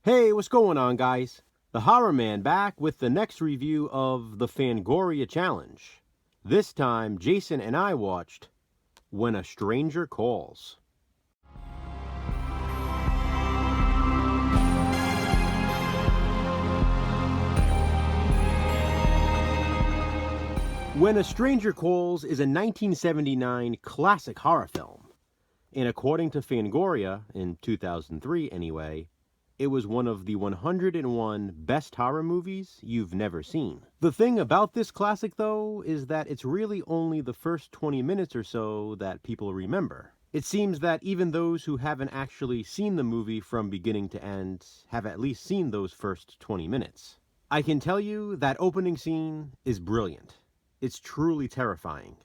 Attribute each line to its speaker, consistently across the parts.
Speaker 1: Hey, what's going on, guys? The Horror Man back with the next review of the Fangoria Challenge. This time, Jason and I watched When a Stranger Calls. When a Stranger Calls is a 1979 classic horror film, and according to Fangoria, in 2003 anyway, it was one of the 101 best horror movies you've never seen. The thing about this classic, though, is that it's really only the first 20 minutes or so that people remember. It seems that even those who haven't actually seen the movie from beginning to end have at least seen those first 20 minutes. I can tell you that opening scene is brilliant. It's truly terrifying.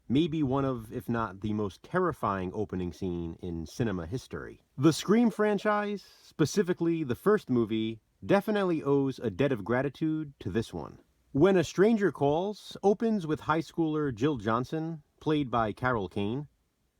Speaker 1: Maybe one of, if not the most terrifying opening scene in cinema history. The Scream franchise, specifically the first movie, definitely owes a debt of gratitude to this one. When a Stranger Calls opens with high schooler Jill Johnson, played by Carol Kane,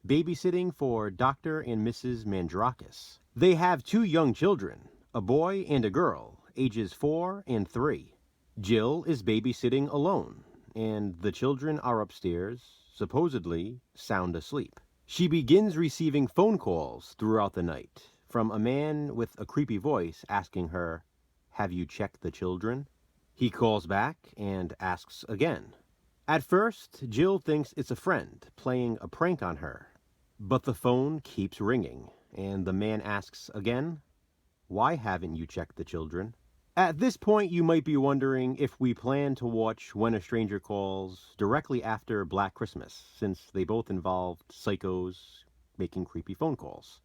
Speaker 1: babysitting for Dr. and Mrs. Mandrakis. They have two young children, a boy and a girl, ages 4 and 3. Jill is babysitting alone, and the children are upstairs, supposedly sound asleep. She begins receiving phone calls throughout the night from a man with a creepy voice asking her, "Have you checked the children?" He calls back and asks again. At first, Jill thinks it's a friend playing a prank on her, but the phone keeps ringing, and the man asks again, "Why haven't you checked the children?" At this point, you might be wondering if we plan to watch When a Stranger Calls directly after Black Christmas, since they both involved psychos making creepy phone calls.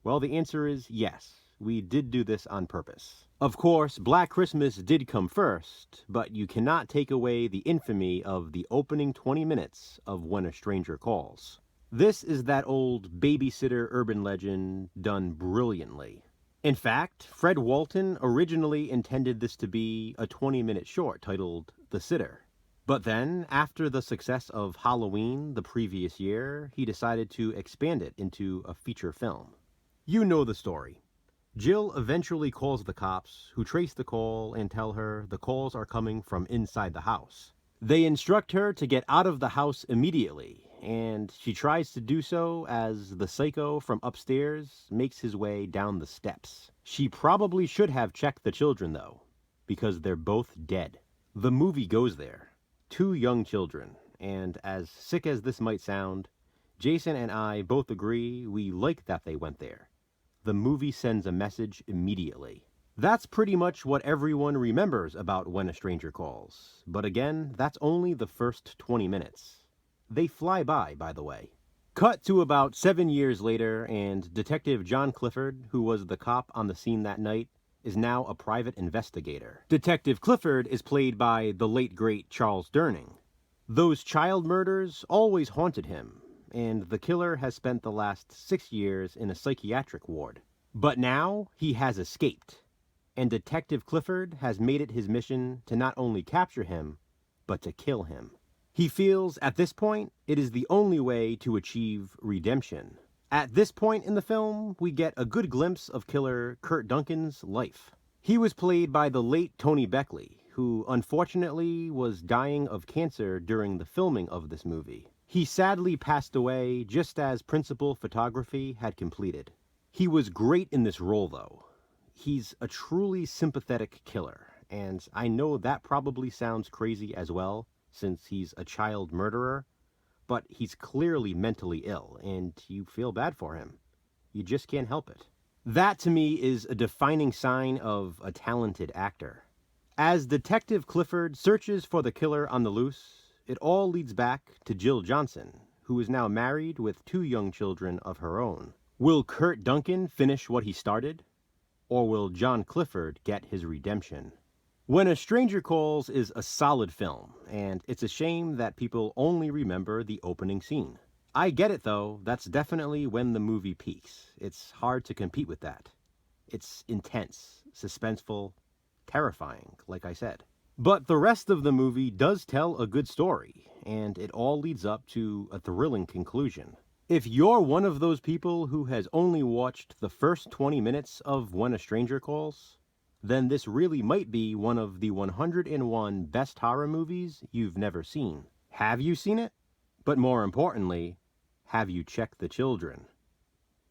Speaker 1: Well, the answer is yes. We did do this on purpose. Of course, Black Christmas did come first, but you cannot take away the infamy of the opening 20 minutes of When a Stranger Calls. This is that old babysitter urban legend done brilliantly. In fact, Fred Walton originally intended this to be a 20-minute short titled The Sitter. But then, after the success of Halloween the previous year, he decided to expand it into a feature film. You know the story. Jill eventually calls the cops, who trace the call and tell her the calls are coming from inside the house. They instruct her to get out of the house immediately, and she tries to do so as the psycho from upstairs makes his way down the steps. She probably should have checked the children, though, because they're both dead. The movie goes there. 2 young children, and as sick as this might sound, Jason and I both agree we like that they went there. The movie sends a message immediately. That's pretty much what everyone remembers about When a Stranger Calls. But again, that's only the first 20 minutes. They fly by the way. Cut to about 7 years later, and Detective John Clifford, who was the cop on the scene that night, is now a private investigator. Detective Clifford is played by the late great Charles Durning. Those child murders always haunted him, and the killer has spent the last 6 years in a psychiatric ward. But now he has escaped, and Detective Clifford has made it his mission to not only capture him, but to kill him. He feels, at this point, it is the only way to achieve redemption. At this point in the film, we get a good glimpse of killer Kurt Duncan's life. He was played by the late Tony Beckley, who unfortunately was dying of cancer during the filming of this movie. He sadly passed away just as principal photography had completed. He was great in this role, though. He's a truly sympathetic killer, and I know that probably sounds crazy as well, since he's a child murderer, but he's clearly mentally ill, and you feel bad for him. You just can't help it. That, to me, is a defining sign of a talented actor. As Detective Clifford searches for the killer on the loose, it all leads back to Jill Johnson, who is now married with 2 young children of her own. Will Kurt Duncan finish what he started? Or will John Clifford get his redemption? When a Stranger Calls is a solid film, and it's a shame that people only remember the opening scene. I get it though, that's definitely when the movie peaks. It's hard to compete with that. It's intense, suspenseful, terrifying, like I said. But the rest of the movie does tell a good story, and it all leads up to a thrilling conclusion. If you're one of those people who has only watched the first 20 minutes of When a Stranger Calls, then this really might be one of the 101 best horror movies you've never seen. Have you seen it? But more importantly, have you checked the children?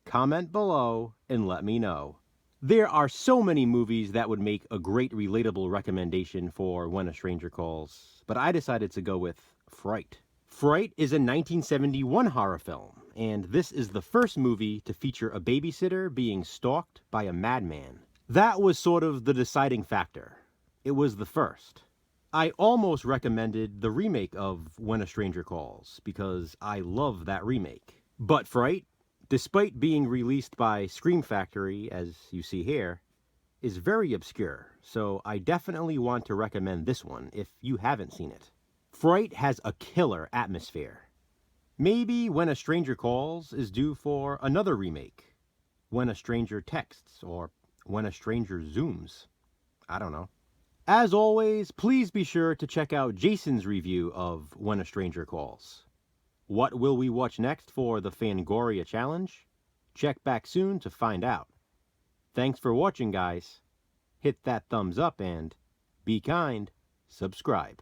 Speaker 1: Comment below and let me know. There are so many movies that would make a great relatable recommendation for When a Stranger Calls, but I decided to go with Fright. Fright is a 1971 horror film, and this is the first movie to feature a babysitter being stalked by a madman. That was sort of the deciding factor. It was the first. I almost recommended the remake of When a Stranger Calls, because I love that remake. But Fright, despite being released by Scream Factory, as you see here, is very obscure, so I definitely want to recommend this one if you haven't seen it. Fright has a killer atmosphere. Maybe When a Stranger Calls is due for another remake. When a Stranger Texts, or When a Stranger Zooms. I don't know. As always, please be sure to check out Jason's review of When a Stranger Calls. What will we watch next for the Fangoria challenge? Check back soon to find out. Thanks for watching, guys. Hit that thumbs up and be kind, subscribe.